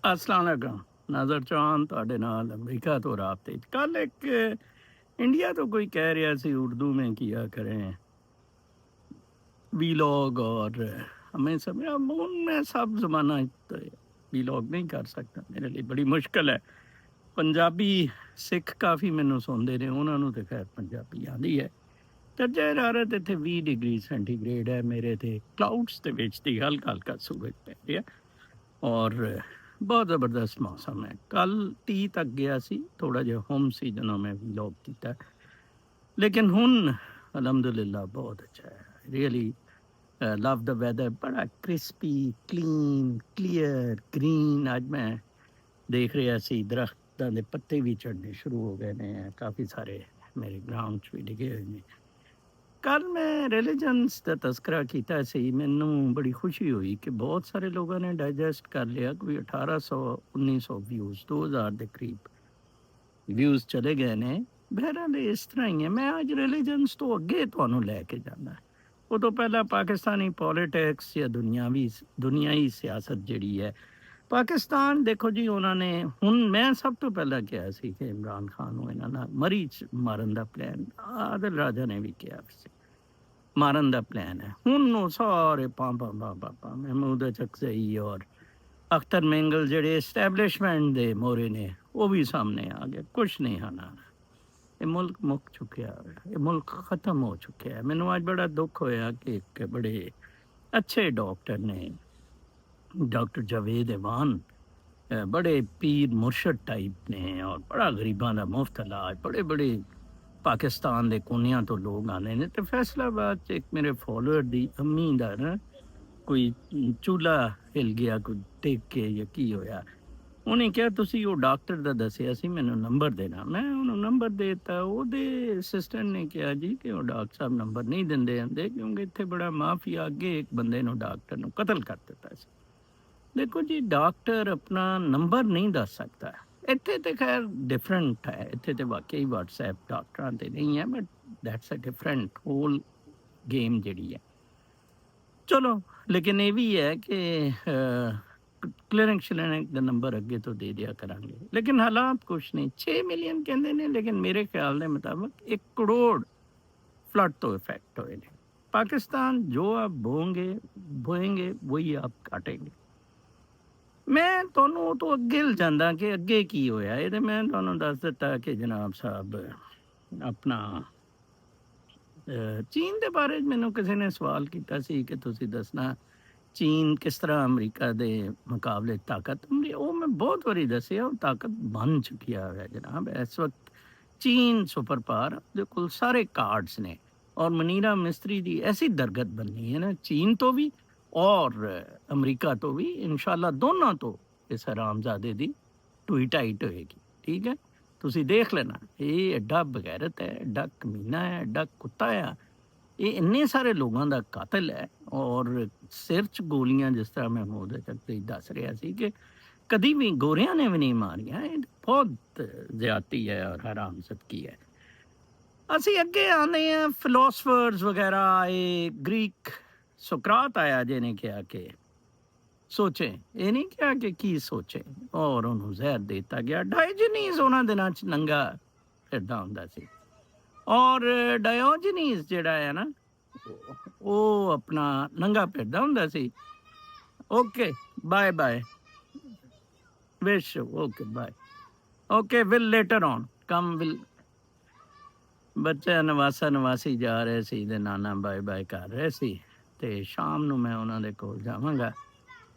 अस्सलाम वालेकुम। नाज़र चौहान ਤੁਹਾਡੇ ਨਾਲ अमरीका तो राबते कल एक इंडिया तो कोई कह रहा सी उर्दू में किया करें वीलॉग और हमें समझा मैं सब ज़माना वीलॉग नहीं कर सकता मेरे लिए बड़ी मुश्किल है पंजाबी सिख काफ़ी ਮੈਨੂੰ ਸੁਣਦੇ ਨੇ ਉਹਨਾਂ ਨੂੰ ਤੇ ਖੈਰ ਪੰਜਾਬੀ ਆਉਂਦੀ ਹੈ ਦਰਜਾ ਹਰਾਰਤ ਇੱਥੇ 20 ਡਿਗਰੀ ਸੈਂਟੀਗ੍ਰੇਡ ਹੈ ਮੇਰੇ ਤੇ ਕਲਾਊਡਸ ਦੇ ਵਿੱਚ ਦੀ ਹਲਕਾ ਹਲਕਾ ਸੂਰਜ ਪੈ ਰਿਹਾ ਔਰ ਬਹੁਤ ਜ਼ਬਰਦਸਤ ਮੌਸਮ ਹੈ ਕੱਲ 30 ਤੱਕ ਗਿਆ ਸੀ ਥੋੜਾ ਜਿਹਾ ਹੋਮ ਸੀ ਜਦੋਂ ਮੈਂ ਵਲੌਗ ਕੀਤਾ ਲੇਕਿਨ ਹੁਣ ਅਲਹਮਦੁਲਿਲਾ ਬਹੁਤ ਅੱਛਾ ਹੈ ਰੀਅਲੀ ਲਵ ਦਾ ਵੈਦਰ ਬੜਾ ਕ੍ਰਿਸਪੀ ਕਲੀਨ ਕਲੀਅਰ ਗ੍ਰੀਨ ਅੱਜ ਮੈਂ ਦੇਖ ਰਿਹਾ ਸੀ ਦਰਖਤਾਂ ਦੇ ਪੱਤੇ ਵੀ ਝੜਨੇ ਸ਼ੁਰੂ ਹੋ ਗਏ ਨੇ ਕਾਫੀ ਸਾਰੇ ਮੇਰੇ ਗਰਾਊਂਡ 'ਚ ਵੀ ਡਿੱਗੇ ਹੋਏ ਨੇ ਕੱਲ ਮੈਂ ਰਿਲੀਜਨਸ ਦਾ ਤਜ਼ਕਰਾ ਕੀਤਾ ਸੀ ਮੈਨੂੰ ਬੜੀ ਖੁਸ਼ੀ ਹੋਈ ਕਿ ਬਹੁਤ ਸਾਰੇ ਲੋਕਾਂ ਨੇ ਡਾਈਜੈਸਟ ਕਰ ਲਿਆ ਕੋਈ 1800 1900 ਵਿਊਜ਼ 2000 ਦੇ ਕਰੀਬ ਵਿਊਜ਼ ਚਲੇ ਗਏ ਨੇ ਬਹਿਰਹਾਲ ਇਸ ਤਰ੍ਹਾਂ ਹੀ ਹੈ ਮੈਂ ਅੱਜ ਰਿਲੀਜਨਸ ਤੋਂ ਅੱਗੇ ਤੁਹਾਨੂੰ ਲੈ ਕੇ ਜਾਂਦਾ ਉਹ ਤੋਂ ਪਹਿਲਾਂ ਪਾਕਿਸਤਾਨੀ ਪੋਲੀਟਿਕਸ ਜਾਂ ਦੁਨੀਆਈ ਸਿਆਸਤ ਜਿਹੜੀ ਹੈ ਪਾਕਿਸਤਾਨ ਦੇਖੋ ਜੀ ਉਹਨਾਂ ਨੇ ਹੁਣ ਮੈਂ ਸਭ ਤੋਂ ਪਹਿਲਾਂ ਕਿਹਾ ਸੀ ਕਿ ਇਮਰਾਨ ਖਾਨ ਨੂੰ ਇਹਨਾਂ ਨਾਲ ਮਰੀ 'ਚ ਮਾਰਨ ਦਾ ਪਲਾਨ ਆਦਿਲ ਰਾਜਾ ਨੇ ਵੀ ਕਿਹਾ ਸੀ ਮਾਰਨ ਦਾ ਪਲਾਨ ਹੈ ਹੁਣ ਉਹ ਸਾਰੇ ਪਾਪਾ ਮਹਿਮੂਦ ਅਚਕਜ਼ਈ ਔਰ ਅਖਤਰ ਮੈਂਗਲ ਜਿਹੜੇ ਐਸਟੈਬਲਿਸ਼ਮੈਂਟ ਦੇ ਮੋਰੇ ਨੇ ਉਹ ਵੀ ਸਾਹਮਣੇ ਆ ਗਏ ਕੁਛ ਨਹੀਂ ਹੋਣਾ ਇਹ ਮੁਲਕ ਮੁੱਕ ਚੁੱਕਿਆ ਇਹ ਮੁਲਕ ਖਤਮ ਹੋ ਚੁੱਕਿਆ ਹੈ ਮੈਨੂੰ ਅੱਜ ਬੜਾ ਦੁੱਖ ਹੋਇਆ ਕਿ ਇੱਕ ਬੜੇ ਅੱਛੇ ਡਾਕਟਰ ਨੇ ਡਾਕਟਰ ਜਾਵੇਦ ਇਵਾਨ ਬੜੇ ਪੀਰ ਮੁਰਸ਼ਦ ਟਾਈਪ ਨੇ ਔਰ ਬੜਾ ਗਰੀਬਾਂ ਦਾ ਮੁਫਤ ਇਲਾਜ ਬੜੇ ਬੜੇ ਪਾਕਿਸਤਾਨ ਦੇ ਕੋਨਿਆਂ ਤੋਂ ਲੋਕ ਆਉਂਦੇ ਨੇ ਤੇ ਫੈਸਲਾਬਾਦ 'ਚ ਇੱਕ ਮੇਰੇ ਫੋਲੋਅਰ ਦੀ ਅੰਮੀ ਦਾ ਨਾ ਕੋਈ ਚੂਲਾ ਹਿਲ ਗਿਆ ਕੋਈ ਟੇਕ ਕੇ ਜਾਂ ਕੀ ਹੋਇਆ ਉਹਨੇ ਕਿਹਾ ਤੁਸੀਂ ਉਹ ਡਾਕਟਰ ਦਾ ਦੱਸਿਆ ਸੀ ਮੈਨੂੰ ਨੰਬਰ ਦੇਣਾ ਮੈਂ ਉਹਨੂੰ ਨੰਬਰ ਦੇ ਦਿੱਤਾ ਉਹਦੇ ਅਸਿਸਟੈਂਟ ਨੇ ਕਿਹਾ ਜੀ ਕਿ ਉਹ ਡਾਕਟਰ ਸਾਹਿਬ ਨੰਬਰ ਨਹੀਂ ਦਿੰਦੇ ਹੁੰਦੇ ਕਿਉਂਕਿ ਇੱਥੇ ਬੜਾ ਮਾਫੀਆ ਅੱਗੇ ਇੱਕ ਬੰਦੇ ਨੂੰ ਡਾਕਟਰ ਨੂੰ ਕਤਲ ਕਰ ਦਿੱਤਾ ਸੀ ਦੇਖੋ ਜੀ ਡਾਕਟਰ ਆਪਣਾ ਨੰਬਰ ਨਹੀਂ ਦੱਸ ਸਕਦਾ ਇੱਥੇ ਤੇ ਖੈਰ ਡਿਫਰੈਂਟ ਹੈ ਇੱਥੇ ਤੇ ਵਾਕਈ WhatsApp ਡਾਕਟਰਾਂ ਤੇ ਨਹੀਂ ਹੈ but that's a different whole game ਜਿਹੜੀ ਹੈ ਚਲੋ ਲੇਕਿਨ ਇਹ ਵੀ ਹੈ ਕਿ ਕਲੀਨਿਕ ਦਾ ਨੰਬਰ ਅੱਗੇ ਤੋਂ ਦੇ ਦਿਆ ਕਰਾਂਗੇ ਲੇਕਿਨ ਹਾਲਾਤ ਕੁਛ ਨਹੀਂ 6 ਮਿਲੀਅਨ ਕਹਿੰਦੇ ਨੇ ਲੇਕਿਨ ਮੇਰੇ ਖਿਆਲ ਦੇ ਮੁਤਾਬਕ 1 ਕਰੋੜ ਫਲੱਡ ਤੋਂ ਇਫੈਕਟ ਹੋਏ ਨੇ ਪਾਕਿਸਤਾਨ ਜੋ ਆਪ ਬੋएंगे ਵही ਆਪ ਕਾਟेंगे ਮੈਂ ਤੁਹਾਨੂੰ ਉਹ ਤੋਂ ਅੱਗੇ ਜਾਂਦਾ ਕਿ ਅੱਗੇ ਕੀ ਹੋਇਆ ਇਹ ਤੇ ਮੈਂ ਤੁਹਾਨੂੰ ਦੱਸ ਦਿੱਤਾ ਕਿ ਜਨਾਬ ਸਾਹਿਬ ਆਪਣਾ ਚੀਨ ਦੇ ਬਾਰੇ ਮੈਨੂੰ ਕਿਸੇ ਨੇ ਸਵਾਲ ਕੀਤਾ ਸੀ ਕਿ ਤੁਸੀਂ ਦੱਸਣਾ ਚੀਨ ਕਿਸ ਤਰ੍ਹਾਂ ਅਮਰੀਕਾ ਦੇ ਮੁਕਾਬਲੇ ਤਾਕਤ ਉਹ ਮੈਂ ਬਹੁਤ ਵਾਰੀ ਦੱਸਿਆ ਉਹ ਤਾਕਤ ਬਣ ਚੁੱਕੀ ਹੈ ਜਨਾਬ ਇਸ ਵਕਤ ਚੀਨ ਸੁਪਰ ਪਾਵਰ ਦੇ ਕੋਲ ਸਾਰੇ ਕਾਰਡਸ ਨੇ ਔਰ ਮਨੀਰਾ ਮਿਸਤਰੀ ਦੀ ਐਸੀ ਦਰਗਤ ਬਣਨੀ ਹੈ ਨਾ ਚੀਨ ਤੋਂ ਵੀ ਔਰ ਅਮਰੀਕਾ ਤੋਂ ਵੀ ਇਨਸ਼ਾਅੱਲਾ ਦੋਨਾਂ ਤੋਂ ਇਸ ਹਰਾਮਜ਼ਾਦੇ ਦੀ ਟੂਈ ਟਾਈਟ ਹੋਏਗੀ ਠੀਕ ਹੈ ਤੁਸੀਂ ਦੇਖ ਲੈਣਾ ਇਹ ਐਡਾ ਬਗੈਰਤ ਹੈ ਐਡਾ ਕਮੀਨਾ ਹੈ ਐਡਾ ਕੁੱਤਾ ਆ ਇਹ ਇੰਨੇ ਸਾਰੇ ਲੋਕਾਂ ਦਾ ਕਾਤਲ ਹੈ ਔਰ ਸਿਰ 'ਚ ਗੋਲੀਆਂ ਜਿਸ ਤਰ੍ਹਾਂ ਮੈਂ ਮੋਦ ਤੱਕ ਦੱਸ ਰਿਹਾ ਸੀ ਕਿ ਕਦੀ ਵੀ ਗੋਰਿਆਂ ਨੇ ਵੀ ਨਹੀਂ ਮਾਰੀਆਂ ਇਹ ਬਹੁਤ ਜ਼ਿਆਦਤੀ ਹੈ ਔਰ ਹਰਾਮਜ਼ਦਗੀ ਹੈ ਅਸੀਂ ਅੱਗੇ ਆਉਂਦੇ ਹਾਂ ਫਿਲੋਸਫਰਸ ਵਗੈਰਾ ਇਹ ਗ੍ਰੀਕ ਸੁਕਰਾਤ ਆਇਆ ਜਿਹਨੇ ਕਿਹਾ ਕਿ ਸੋਚੇ ਇਹ ਨਹੀਂ ਕਿਹਾ ਕਿ ਕੀ ਸੋਚੇ ਔਰ ਉਹਨੂੰ ਜ਼ਹਿਰ ਦਿੱਤਾ ਗਿਆ ਡਾਇਜਨੀਸ ਉਹਨਾਂ ਦਿਨਾਂ 'ਚ ਨੰਗਾ ਫਿਰਦਾ ਹੁੰਦਾ ਸੀ ਔਰ ਡਾਇਓਜਨੀਸ ਜਿਹੜਾ ਹੈ ਨਾ ਉਹ ਆਪਣਾ ਨੰਗਾ ਫਿਰਦਾ ਹੁੰਦਾ ਸੀ okay bye bye wish okay bye okay will later on come will ਬੱਚਾ ਨਵਾਸੀ ਜਾ ਰਹੇ ਸੀ ਤੇ ਨਾਨਾ ਬਾਏ ਬਾਏ ਕਰ ਰਹੇ ਸੀ ਤੇ ਸ਼ਾਮ ਨੂੰ ਮੈਂ ਉਹਨਾਂ ਦੇ ਕੋਲ ਜਾਵਾਂਗਾ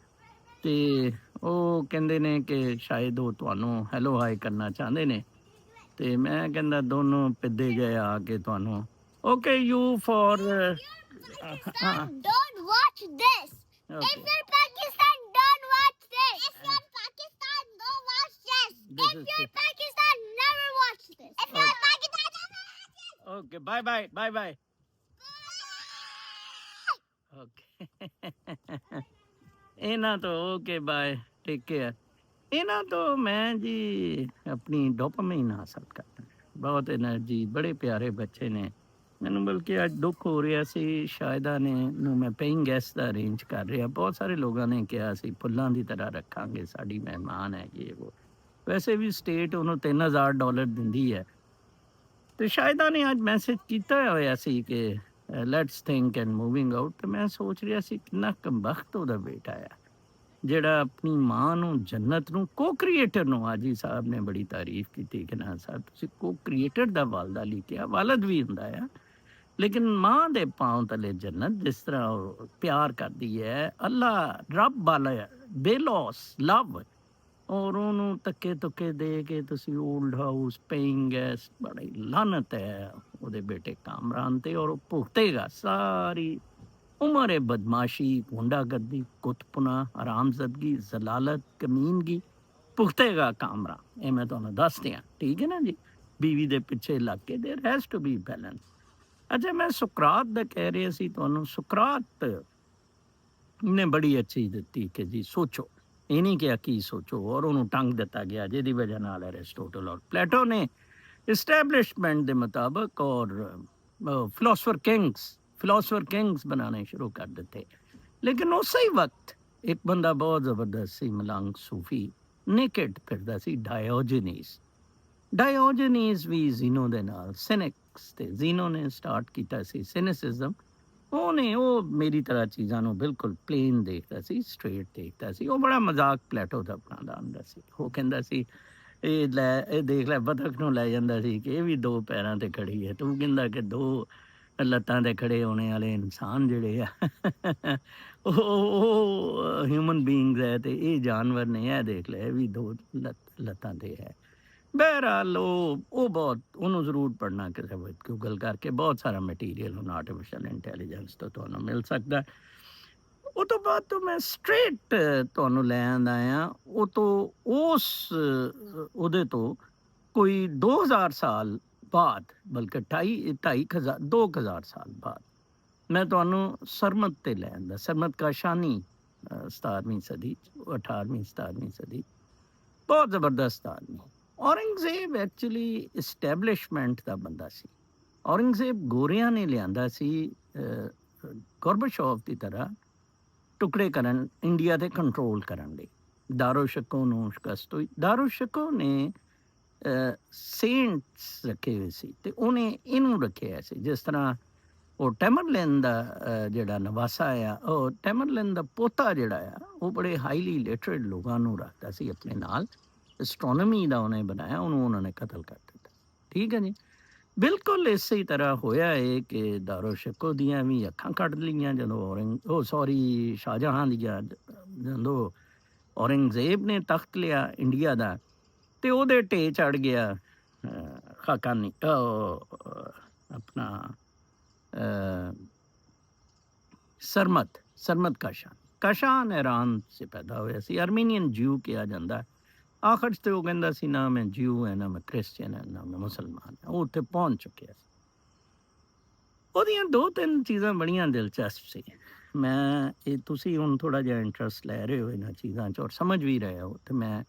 ਤੇ ਉਹ ਕਹਿੰਦੇ ਨੇ ਕਿ ਸ਼ਾਇਦ ਉਹ ਤੁਹਾਨੂੰ ਹੈਲੋ ਹਾਈ ਕਰਨਾ ਚਾਹੁੰਦੇ ਨੇ ਤੇ ਮੈਂ ਕਹਿੰਦਾ ਦੋਨੋਂ ਪਿੱਦੇ ਜਿਹੇ ਆ ਕੇ ਤੁਹਾਨੂੰ okay you for Don't watch this. If you're Pakistan, don't watch this. If you're Pakistan, don't watch this. If you're Pakistan, never watch this. If you're Pakistan, never watch this. Okay, bye. Okay. ਇਹਨਾਂ ਤੋਂ okay bye take care ਇਹਨਾਂ ਤੋਂ ਮੈਂ ਜੀ ਆਪਣੀ dopamine ਹਾਸਲ ਕਰਦਾ ਬਹੁਤ એનર્ਜੀ ਬੜੇ ਪਿਆਰੇ ਬੱਚੇ ਨੇ ਮੈਨੂੰ ਬਲਕਿ ਅੱਜ ਦੁੱਖ ਹੋ ਰਿਹਾ ਸੀ, ਸ਼ਾਇਦਾ ਨੇ ਨੂੰ ਮੈਂ ਪੇਇੰਗ ਗੈਸਟ ਦਾ ਅਰੇਂਜ ਕਰ ਰਿਹਾ। ਬਹੁਤ ਸਾਰੇ ਲੋਕਾਂ ਨੇ ਕਿਹਾ ਸੀ ਫੁੱਲਾਂ ਦੀ ਤਰ੍ਹਾਂ ਰੱਖਾਂਗੇ, ਸਾਡੀ ਮਹਿਮਾਨ ਹੈ ਇਹ ਉਹ। ਵੈਸੇ ਵੀ ਸਟੇਟ ਉਹਨੂੰ $3000 ਦਿੰਦੀ ਹੈ। ਤੇ ਸ਼ਾਇਦਾ ਨੇ ਅੱਜ ਮੈਸੇਜ ਕੀਤਾ ਹੋਇਆ ਸੀ ਕਿ let's think and moving out. ਤੇ ਮੈਂ ਸੋਚ ਰਿਹਾ ਸੀ ਕਿੰਨਾ ਕਮਬਖਤ ਉਹਦਾ ਬੇਟਾ ਆ, ਜਿਹੜਾ ਆਪਣੀ ਮਾਂ ਨੂੰ, ਜੰਨਤ ਨੂੰ, ਕੋ ਕ੍ਰੀਏਟਰ ਨੂੰ, ਹਾਜੀ ਸਾਹਿਬ ਨੇ ਬੜੀ ਤਾਰੀਫ ਕੀਤੀ ਕਿ ਨਾ ਸਾਹਿਬ ਤੁਸੀਂ ਕੋ ਕ੍ਰੀਏਟਰ ਦਾ ਵਾਲਦਾ ਲਿਖਿਆ। ਵਾਲਦ ਵੀ ਹੁੰਦਾ ਆ, ਲੇਕਿਨ ਮਾਂ ਦੇ ਪਾँव ਤਲੇ ਜੰਨਤ, ਜਿਸ ਤਰ੍ਹਾਂ ਉਹ ਪਿਆਰ ਕਰਦੀ ਹੈ ਅੱਲਾ ਰੱਬ ਵਾਲਾ ਬੇਲੋਸ ਲਵ, ਔਰ ਉਹਨੂੰ ਧੱਕੇ ਧੁੱਕੇ ਦੇ ਕੇ ਤੁਸੀਂ ਓਲਡ ਹਾਊਸ ਪੇਇੰਗ ਗੈਸਟ, ਬੜੀ ਲਾਨਤ ਹੈ ਉਹਦੇ ਬੇਟੇ ਕਾਮਰਾਨ ਤੇ। ਔਰ ਉਹ ਭੁਗਤੇਗਾ ਸਾਰੀ ਉਮਰ ਹੈ ਬਦਮਾਸ਼ੀ, ਗੁੰਡਾਗਰਦੀ, ਕੁੱਤਪੁਣਾ, ਹਰਾਮਜ਼ਦਗੀ, ਜ਼ਲਾਲਤ, ਕਮੀਨਗੀ ਭੁਗਤੇਗਾ ਕਾਮਰਾਨ। ਇਹ ਮੈਂ ਤੁਹਾਨੂੰ ਦੱਸ ਦਿਆਂ, ਠੀਕ ਹੈ ਨਾ ਜੀ। ਬੀਵੀ ਦੇ ਪਿੱਛੇ ਲੱਗ ਕੇ ਦੇयर ਹੈਜ਼ ਟੂ ਬੀ ਬੈਲੈਂਸ। ਅੱਛਾ, ਮੈਂ ਸੁਕਰਾਤ ਦਾ ਕਹਿ ਰਿਹਾ ਸੀ ਤੁਹਾਨੂੰ। ਸੁਕਰਾਤ ਨੇ ਬੜੀ ਅੱਛੀ ਦਿੱਤੀ ਕਿ ਜੀ ਸੋਚੋ, ਇਹ ਨਹੀਂ ਕਿਹਾ ਕੀ ਸੋਚੋ, ਔਰ ਉਹਨੂੰ ਟੰਗ ਦਿੱਤਾ ਗਿਆ, ਜਿਹਦੀ ਵਜ੍ਹਾ ਨਾਲ ਐਰਿਸਟੋਟਲ ਔਰ ਪਲੇਟੋ ਨੇ ਇਸਟੈਬਲਿਸ਼ਮੈਂਟ ਦੇ ਮੁਤਾਬਕ ਔਰ ਫਿਲੋਸਫਰ ਕਿੰਗਸ ਬਣਾਉਣੇ ਸ਼ੁਰੂ ਕਰ ਦਿੱਤੇ। ਲੇਕਿਨ ਉਸੇ ਹੀ ਵਕਤ ਇੱਕ ਬੰਦਾ ਬਹੁਤ ਜ਼ਬਰਦਸਤ ਸੀ, ਮਲੰਗ ਸੂਫੀ, ਨੇਕਡ ਫਿਰਦਾ ਸੀ, ਡਾਇਓਜਨੀਸ ਵੀ ਜ਼ੀਨੋ ਦੇ ਨਾਲ ਸਿਨਿਕਸ, ਤੇ ਜ਼ੀਨੋ ਨੇ ਸਟਾਰਟ ਕੀਤਾ ਸੀ ਸਿਨਿਸਿਜ਼ਮ। ਉਹ ਮੇਰੀ ਤਰ੍ਹਾਂ ਚੀਜ਼ਾਂ ਨੂੰ ਬਿਲਕੁਲ ਪਲੇਨ ਦੇਖਦਾ ਸੀ, ਸਟ੍ਰੇਟ ਦੇਖਦਾ ਸੀ। ਉਹ ਬੜਾ ਮਜ਼ਾਕ ਪਲੇਟੋ ਦਾ ਬਣਾਉਂਦਾ ਹੁੰਦਾ ਸੀ। ਉਹ ਕਹਿੰਦਾ ਸੀ ਇਹ ਦੇਖ ਲੈ, ਬਤਖ ਨੂੰ ਲੈ ਜਾਂਦਾ ਸੀ ਕਿ ਇਹ ਵੀ ਦੋ ਪੈਰਾਂ ਤੇ ਖੜੀ ਹੈ, ਤੂੰ ਕਹਿੰਦਾ ਕਿ ਦੋ ਲੱਤਾਂ ਤੇ ਖੜੇ ਹੋਣੇ ਵਾਲੇ ਇਨਸਾਨ ਜਿਹੜੇ ਆ ਉਹ ਹਿਊਮਨ ਬੀਇੰਗਸ ਹੈ, ਤੇ ਇਹ ਜਾਨਵਰ ਨੇ, ਇਹ ਦੇਖ ਲੈ ਇਹ ਵੀ ਦੋ ਲੱਤਾਂ ਤੇ ਹੈ। ਬਹਿਰਹਾਲ ਉਹ ਬਹੁਤ, ਉਹਨੂੰ ਜ਼ਰੂਰ ਪੜ੍ਹਨਾ ਕਿਸੇ ਵਕਤ, ਗੂਗਲ ਕਰਕੇ ਬਹੁਤ ਸਾਰਾ ਮਟੀਰੀਅਲ ਹੁਣ ਆਰਟੀਫਿਸ਼ੀਅਲ ਇੰਟੈਲੀਜੈਂਸ ਤੋਂ ਤੁਹਾਨੂੰ ਮਿਲ ਸਕਦਾ। ਉਹ ਤੋਂ ਬਾਅਦ ਤੋਂ ਮੈਂ ਸਟ੍ਰੇਟ ਤੁਹਾਨੂੰ ਲੈ ਆਂਦਾ ਆ ਉਹ ਤੋਂ, ਉਹਦੇ ਤੋਂ ਕੋਈ 2000 ਸਾਲ ਬਾਅਦ, ਬਲਕਿ 2000 ਸਾਲ ਬਾਅਦ ਮੈਂ ਤੁਹਾਨੂੰ ਸਰਮਦ ਤੇ ਲੈ ਆਂਦਾ। ਸਰਮਦ ਕਾਸ਼ਾਨੀ 17ਵੀਂ ਸਦੀ, 18ਵੀਂ 17ਵੀਂ ਸਦੀ, ਬਹੁਤ ਜ਼ਬਰਦਸਤ ਆਦਮੀ। ਔਰੰਗਜ਼ੇਬ ਐਕਚੁਅਲੀ ਇਸਟੈਬਲਿਸ਼ਮੈਂਟ ਦਾ ਬੰਦਾ ਸੀ। ਔਰੰਗਜ਼ੇਬ ਗੋਰਿਆਂ ਨੇ ਲਿਆਂਦਾ ਸੀ ਗੋਰਬਚੋਵ ਦੀ ਤਰ੍ਹਾਂ ਟੁਕੜੇ ਕਰਨ, ਇੰਡੀਆ ਤੇ ਕੰਟਰੋਲ ਕਰਨ ਲਈ। ਦਾਰੋ ਸ਼ਿਕੋ ਨੂੰ ਸ਼ਿਕਸਤ ਹੋਈ। ਦਾਰੋ ਸ਼ਿਕੋ ਨੇ ਸੇਂਟਸ ਰੱਖੇ ਹੋਏ ਸੀ, ਤੇ ਉਹਨੇ ਇਹਨੂੰ ਰੱਖਿਆ ਸੀ। ਜਿਸ ਤਰ੍ਹਾਂ ਉਹ ਟੈਮਰਲਿਨ ਦਾ ਜਿਹੜਾ ਨਵਾਸਾ ਆ, ਉਹ ਟੈਮਰਲਿਨ ਦਾ ਪੋਤਾ ਜਿਹੜਾ ਆ, ਉਹ ਬੜੇ ਹਾਈਲੀ ਲਿਟਰੇਟ ਲੋਕਾਂ ਨੂੰ ਰੱਖਦਾ ਸੀ ਆਪਣੇ ਨਾਲ। ਐਸਟ੍ਰੋਨੋਮੀ ਦਾ ਉਹਨੇ ਬਣਾਇਆ, ਉਹਨੂੰ ਉਹਨਾਂ ਨੇ ਕਤਲ ਕਰ ਦਿੱਤਾ। ਠੀਕ ਹੈ ਜੀ। ਬਿਲਕੁਲ ਇਸੇ ਤਰ੍ਹਾਂ ਹੋਇਆ ਹੈ ਕਿ ਦਾਰੋ ਸ਼ਿਕੋ ਦੀਆਂ ਵੀ ਅੱਖਾਂ ਕੱਢ ਲਈਆਂ ਜਦੋਂ ਸ਼ਾਹਜਹਾਂ ਦੀਆਂ, ਜਦੋਂ ਔਰੰਗਜ਼ੇਬ ਨੇ ਤਖਤ ਲਿਆ ਇੰਡੀਆ ਦਾ, ਤੇ ਉਹਦੇ ਢੇ ਚੜ ਗਿਆ ਖਾਕਾਨੀ, ਆਪਣਾ ਸਰਮਦ ਕਾਸ਼ਾਨ ईरान से पैदा ਹੋਇਆ ਸੀ। ਅਰਮੀਨੀਅਨ ਜਿਊ ਕਿਹਾ ਜਾਂਦਾ। ਆਖਰ 'ਚ ਤੇ ਉਹ ਕਹਿੰਦਾ ਸੀ ਨਾ ਮੈਂ ਜਿਊ ਹੈ, ਨਾ ਮੈਂ ਕ੍ਰਿਸਚੀਅਨ ਹੈ, ਨਾ ਮੈਂ ਮੁਸਲਮਾਨ ਹੈ। ਉਹ ਉੱਥੇ ਪਹੁੰਚ ਚੁੱਕਿਆ ਸੀ। ਉਹਦੀਆਂ 2-3 ਚੀਜ਼ਾਂ ਬੜੀਆਂ ਦਿਲਚਸਪ ਸੀ। ਮੈਂ ਇਹ, ਤੁਸੀਂ ਹੁਣ ਥੋੜ੍ਹਾ ਜਿਹਾ ਇੰਟਰਸਟ ਲੈ ਰਹੇ ਹੋ ਇਹਨਾਂ ਚੀਜ਼ਾਂ 'ਚ ਔਰ ਸਮਝ ਵੀ ਰਹੇ ਹੋ, ਤੇ ਮੈਂ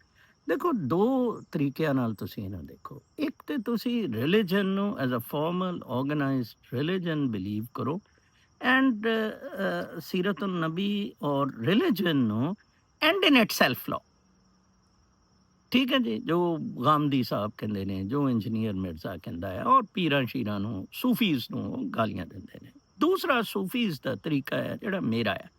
ਦੇਖੋ 2 ਤਰੀਕਿਆਂ ਨਾਲ ਤੁਸੀਂ ਇਹਨੂੰ ਦੇਖੋ। ਇੱਕ ਤੇ ਤੁਸੀਂ ਰਿਲੀਜਨ ਨੂੰ as a formal organized religion believe ਕਰੋ, ਐਂਡ ਸੀਰਤ ਨਬੀ ਔਰ ਰਿਲੀਜਨ ਨੂੰ ਐਂਡ ਇਨ ਇਟ ਸੈਲਫ ਲਓ। ਠੀਕ ਹੈ ਜੀ। ਜੋ ਗਾਂਧੀ ਸਾਹਿਬ ਕਹਿੰਦੇ ਨੇ, ਜੋ ਇੰਜੀਨੀਅਰ ਮਿਰਜ਼ਾ ਕਹਿੰਦਾ ਹੈ, ਔਰ ਪੀਰਾਂ ਸ਼ੀਰਾਂ ਨੂੰ, ਸੂਫੀਜ਼ ਨੂੰ ਗਾਲੀਆਂ ਦਿੰਦੇ ਨੇ। ਦੂਸਰਾ ਸੂਫੀਜ਼ ਦਾ ਤਰੀਕਾ ਹੈ ਜਿਹੜਾ ਮੇਰਾ ਹੈ,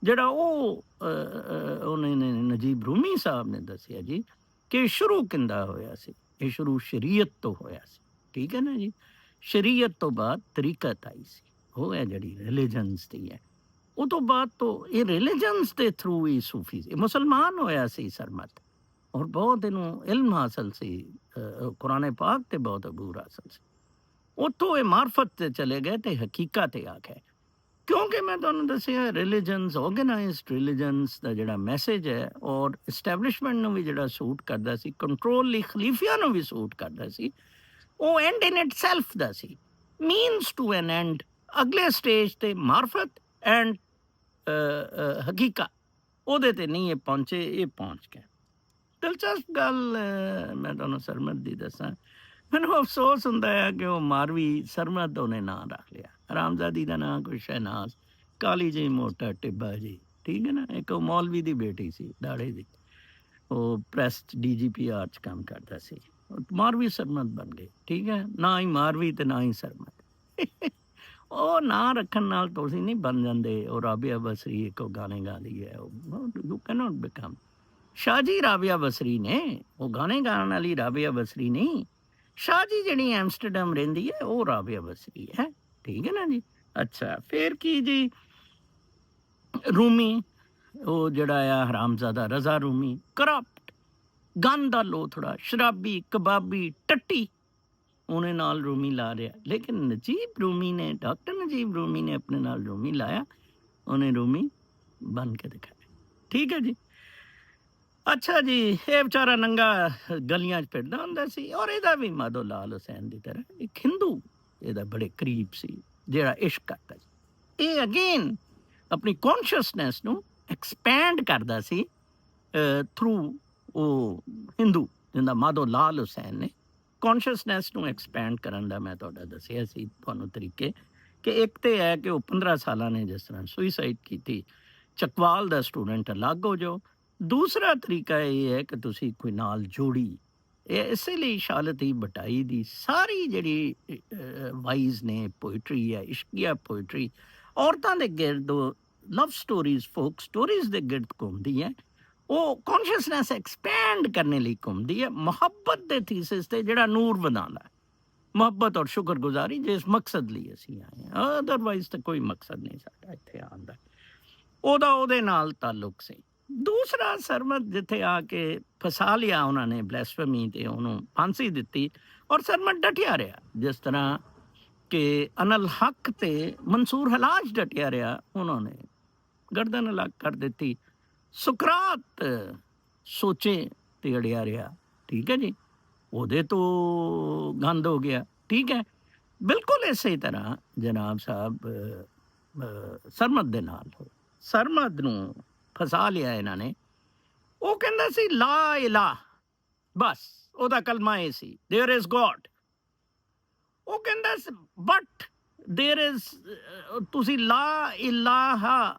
ਜਿਹੜਾ ਉਹਨੇ ਨਜੀਬ ਰੂਮੀ ਸਾਹਿਬ ਨੇ ਦੱਸਿਆ ਜੀ ਕਿ ਸ਼ੁਰੂ ਕਿੰਦਾ ਹੋਇਆ ਸੀ। ਇਹ ਸ਼ੁਰੂ ਸ਼ਰੀਅਤ ਤੋਂ ਹੋਇਆ ਸੀ। ਠੀਕ ਹੈ ਨਾ ਜੀ। ਸ਼ਰੀਅਤ ਤੋਂ ਬਾਅਦ ਤਰੀਕਤ ਆਈ ਸੀ, ਉਹ ਹੈ ਜਿਹੜੀ ਰਿਲੀਜਨਸ ਦੀ ਹੈ। ਉਹ ਤੋਂ ਬਾਅਦ ਤੋਂ ਇਹ ਰਿਲੀਜਨਸ ਦੇ ਥਰੂ ਹੀ ਸੂਫੀਜ਼, ਇਹ ਮੁਸਲਮਾਨ ਹੋਇਆ ਸੀ ਸਰਮਦ, ਔਰ ਬਹੁਤ ਇਹਨੂੰ ਇਲਮ ਹਾਸਲ ਸੀ, ਕੁਰਾਨ ਪਾਕ ਤੇ ਬਹੁਤ ਅਬੂਰ ਹਾਸਲ ਸੀ। ਉੱਥੋਂ ਇਹ ਮਾਰਫਤ ਤੇ ਚਲੇ ਗਏ ਤੇ ਹਕੀਕਤ ਤੇ ਆ ਗਏ। ਕਿਉਂਕਿ ਮੈਂ ਤੁਹਾਨੂੰ ਦੱਸਿਆ ਰਿਲੀਜਨਸ, ਆਰਗੇਨਾਈਜ਼ਡ ਰਿਲੀਜਨਸ ਦਾ ਜਿਹੜਾ ਮੈਸੇਜ ਹੈ, ਔਰ ਇਸਟੈਬਲਿਸ਼ਮੈਂਟ ਨੂੰ ਵੀ ਜਿਹੜਾ ਸੂਟ ਕਰਦਾ ਸੀ, ਕੰਟਰੋਲ ਲਈ ਖਲੀਫਿਆਂ ਨੂੰ ਵੀ ਸੂਟ ਕਰਦਾ ਸੀ, ਉਹ ਐਂਡ ਇਨ ਇਟ ਸੈਲਫ ਦਾ ਸੀ, ਮੀਨਸ ਟੂ ਐਨ ਐਂਡ। ਅਗਲੇ ਸਟੇਜ ਤੇ ਮਾਰਫਤ ਐਂਡ ਹਕੀਕਤ, ਉਹਦੇ ਤੇ ਨਹੀਂ ਇਹ ਪਹੁੰਚੇ, ਇਹ ਪਹੁੰਚ ਗਏ। ਦਿਲਚਸਪ ਗੱਲ ਮੈਂ ਤੁਹਾਨੂੰ ਸਰਮਦ ਦੀ ਦੱਸਾਂ, ਮੈਨੂੰ ਅਫਸੋਸ ਹੁੰਦਾ ਆ ਕਿ ਉਹ ਮਾਰਵੀ ਸਰਮਦ ਉਹਨੇ ਨਾਂ ਰੱਖ ਲਿਆ। ਹਰਾਮਜ਼ਾਦੀ ਦਾ ਨਾਂ ਕੋਈ ਸ਼ਹਿਨਾਜ਼, ਕਾਲੀ ਜਿਹੀ ਮੋਟਾ ਟਿੱਬਾ ਜੀ, ਠੀਕ ਹੈ ਨਾ। ਇੱਕ ਉਹ ਮੌਲਵੀ ਦੀ ਬੇਟੀ ਸੀ ਦਾੜੇ ਦੀ, ਉਹ ਪ੍ਰੈਸ DGPR 'ਚ ਕੰਮ ਕਰਦਾ ਸੀ। ਉਹ ਮਾਰਵੀ ਸਰਮਦ ਬਣ ਗਏ, ਠੀਕ ਹੈ। ਨਾ ਹੀ ਮਾਰਵੀ ਤੇ ਨਾ ਹੀ ਸਰਮਦ। ਉਹ ਨਾਂ ਰੱਖਣ ਨਾਲ ਤੁਸੀਂ ਨਹੀਂ ਬਣ ਜਾਂਦੇ। ਉਹ ਰਾਬੀਆ ਬਸਰੀ ਇੱਕ ਉਹ ਗਾਣੇ ਗਾਉਂਦੀ ਹੈ, you cannot become Shahji Rabia ਬਸਰੀ ਨੇ। ਉਹ ਗਾਣੇ ਗਾਉਣ ਵਾਲੀ ਰਾਬੀਆ ਬਸਰੀ ਨਹੀਂ। ਸ਼ਾਹਜੀ ਜਿਹੜੀ ਐਮਸਟਰਡਮ ਰਹਿੰਦੀ ਹੈ ਉਹ ਰਾਬੀਆ ਬਸਰੀ ਹੈ, ਠੀਕ ਹੈ ਨਾ ਜੀ। ਅੱਛਾ, ਫਿਰ ਕੀ ਜੀ, ਰੂਮੀ, ਉਹ ਜਿਹੜਾ ਆ ਹਰਾਮਜ਼ਾਦਾ ਰਜ਼ਾ ਰੂਮੀ, ਕਰਪਟ, ਗੰਦ ਦਾ ਲੋਥੜਾ, ਸ਼ਰਾਬੀ, ਕਬਾਬੀ, ਟੱਟੀ, ਉਹਨੇ ਨਾਲ ਰੂਮੀ ਲਾ ਰਿਹਾ। ਲੇਕਿਨ ਨਜੀਬ ਰੂਮੀ ਨੇ, ਡਾਕਟਰ ਨਜੀਬ ਰੂਮੀ ਨੇ ਆਪਣੇ ਨਾਲ ਰੂਮੀ ਲਾਇਆ, ਉਹਨੇ ਰੂਮੀ ਬਣ ਕੇ ਦਿਖਾਇਆ, ਠੀਕ ਹੈ ਜੀ। ਅੱਛਾ ਜੀ, ਇਹ ਵਿਚਾਰਾ ਨੰਗਾ ਗਲੀਆਂ 'ਚ ਫਿਰਦਾ ਹੁੰਦਾ ਸੀ, ਔਰ ਇਹਦਾ ਵੀ ਮਾਧੋ ਲਾਲ ਹੁਸੈਨ ਦੀ ਤਰ੍ਹਾਂ ਇੱਕ ਹਿੰਦੂ ਇਹਦਾ ਬੜੇ ਕਰੀਬ ਸੀ ਜਿਹੜਾ ਇਸ਼ਕ ਕਰਦਾ ਸੀ। ਇਹ ਅਗੇਨ ਆਪਣੀ ਕੌਨਸ਼ੀਅਸਨੈਸ ਨੂੰ ਐਕਸਪੈਂਡ ਕਰਦਾ ਸੀ ਥਰੂ ਉਹ ਹਿੰਦੂ ਜਿਹਦਾ ਮਾਧੋ ਲਾਲ ਹੁਸੈਨ ਨੇ ਕੌਨਸ਼ੀਅਸਨੈਸ ਨੂੰ ਐਕਸਪੈਂਡ ਕਰਨ ਦਾ ਮੈਂ ਤੁਹਾਡਾ ਦੱਸਿਆ ਸੀ ਤੁਹਾਨੂੰ ਤਰੀਕੇ, ਕਿ ਇੱਕ ਤੇ ਹੈ ਕਿ ਉਹ 15 ਸਾਲਾਂ ਨੇ ਜਿਸ ਤਰ੍ਹਾਂ ਸੁਈਸਾਈਡ ਕੀਤੀ, ਚਕਵਾਲ ਦਾ ਸਟੂਡੈਂਟ ਅਲੱਗ ਹੋ ਜਾਓ। ਦੂਸਰਾ ਤਰੀਕਾ ਇਹ ਹੈ ਕਿ ਤੁਸੀਂ ਕੋਈ ਨਾਲ ਜੋੜੀ, ਇਹ ਇਸੇ ਲਈ ਸ਼ਾਲਤੀ ਬਟਾਈ ਦੀ ਸਾਰੀ ਜਿਹੜੀ ਵਾਈਜ਼ ਨੇ ਪੋਇਟਰੀ ਹੈ, ਇਸ਼ਕੀਆ ਪੋਇਟਰੀ, ਔਰਤਾਂ ਦੇ ਗਿਰਦ ਲਵ ਸਟੋਰੀਜ਼, ਫੋਕ ਸਟੋਰੀਜ਼ ਦੇ ਗਿਰਦ ਘੁੰਮਦੀ ਹੈ। ਉਹ ਕੌਨਸ਼ੀਅਸਨੈਸ ਐਕਸਪੈਂਡ ਕਰਨ ਲਈ ਘੁੰਮਦੀ ਹੈ, ਮੁਹੱਬਤ ਦੇ ਥੀਸਿਸ ਤੇ ਜਿਹੜਾ ਨੂਰ ਵਧਾਉਂਦਾ, ਮੁਹੱਬਤ ਔਰ ਸ਼ੁਕਰਗੁਜ਼ਾਰੀ, ਜਿਸ ਮਕਸਦ ਲਈ ਅਸੀਂ ਆਏ ਹਾਂ। ਅਦਰਵਾਈਜ਼ ਤਾਂ ਕੋਈ ਮਕਸਦ ਨਹੀਂ ਸਾਡਾ ਇੱਥੇ ਆਉਣ ਦਾ। ਉਹਦਾ ਉਹਦੇ ਨਾਲ ਤਾਲੁਕ ਸੀ। ਦੂਸਰਾ ਸਰਮਦ ਜਿੱਥੇ ਆ ਕੇ ਫਸਾ ਲਿਆ ਉਹਨਾਂ ਨੇ ਬਲੈਸਫੇਮੀ ਤੇ ਉਹਨੂੰ ਫਾਂਸੀ ਦਿੱਤੀ, ਔਰ ਸਰਮਦ ਡਟਿਆ ਰਿਹਾ, ਜਿਸ ਤਰ੍ਹਾਂ ਕਿ ਅਨਲ ਹੱਕ ਤੇ ਮਨਸੂਰ ਹਲਾਜ ਡਟਿਆ ਰਿਹਾ, ਉਹਨਾਂ ਨੇ ਗਰਦਨ ਅਲੱਗ ਕਰ ਦਿੱਤੀ। ਸੁਕਰਾਤ ਸੋਚੇ ਤੇ ਅੜਿਆ ਰਿਹਾ, ਠੀਕ ਹੈ ਜੀ, ਉਹਦੇ ਤੋਂ ਗੰਦ ਹੋ ਗਿਆ, ਠੀਕ ਹੈ। ਬਿਲਕੁਲ ਇਸੇ ਤਰ੍ਹਾਂ ਜਨਾਬ ਸਾਹਿਬ ਸਰਮਦ ਦੇ ਨਾਲ ਹੋ, ਸਰਮਦ ਨੂੰ ਫਸਾ ਲਿਆ ਇਹਨਾਂ ਨੇ। ਉਹ ਕਹਿੰਦਾ ਸੀ ਲਾ ਇਲਾਹ, ਬਸ ਉਹਦਾ ਕਲਮਾ ਇਹ ਸੀ, ਦੇਅਰ ਇਜ਼ ਗੋਡ। ਉਹ ਕਹਿੰਦਾ ਸੀ ਬਟ ਦੇਅਰ ਇਜ਼, ਤੁਸੀਂ ਲਾ ਇਲਾਹਾ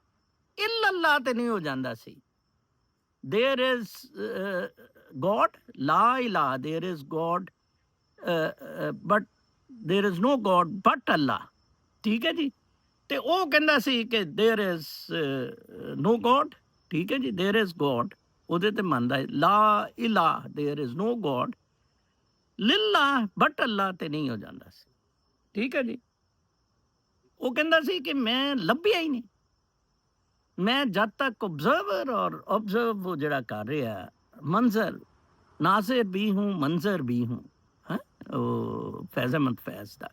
ਇল্লাল্লাਹ ਤੇ ਨਹੀਂ ਹੋ ਜਾਂਦਾ ਸੀ। ਦੇਅਰ ਇਜ਼ ਗੋਡ, ਲਾ ਇਲਾਹ, there is God but there is no God but ਅੱਲਾ, ਠੀਕ ਹੈ ਜੀ। ਤੇ ਉਹ ਕਹਿੰਦਾ ਸੀ ਕਿ ਦੇਅਰ ਇਜ਼ ਨੋ ਗੋਡ, ਠੀਕ ਹੈ ਜੀ, ਦੇਅਰ ਇਜ਼ ਗੋਡ, ਉਹਦੇ ਤੇ ਮੰਨਦਾ ਹੈ। ਲਾ ਇਲਾਹ, ਦੇਅਰ ਇਜ਼ ਨੋ ਗੋਡ, ਲਿਲਾ ਬਟ ਅੱਲਾ ਤੇ ਨਹੀਂ ਹੋ ਜਾਂਦਾ ਸੀ, ਠੀਕ ਹੈ ਜੀ। ਉਹ ਕਹਿੰਦਾ ਸੀ ਕਿ ਮੈਂ ਲੱਭਿਆ ਹੀ ਨਹੀਂ, ਮੈਂ ਜਦ ਤੱਕ ਓਬਜ਼ਰਵਰ ਔਰ ਓਬਜ਼ਰਵ ਉਹ ਜਿਹੜਾ ਕਰ ਰਿਹਾ ਮੰਜ਼ਰ, ਨਾਜ਼ਰ ਵੀ ਹੂੰ ਮੰਜ਼ਰ ਵੀ ਹੂੰ, ਹਾਂ, ਉਹ ਫੈਜ਼ ਅਹਿਮਦ ਫੈਜ਼ ਦਾ,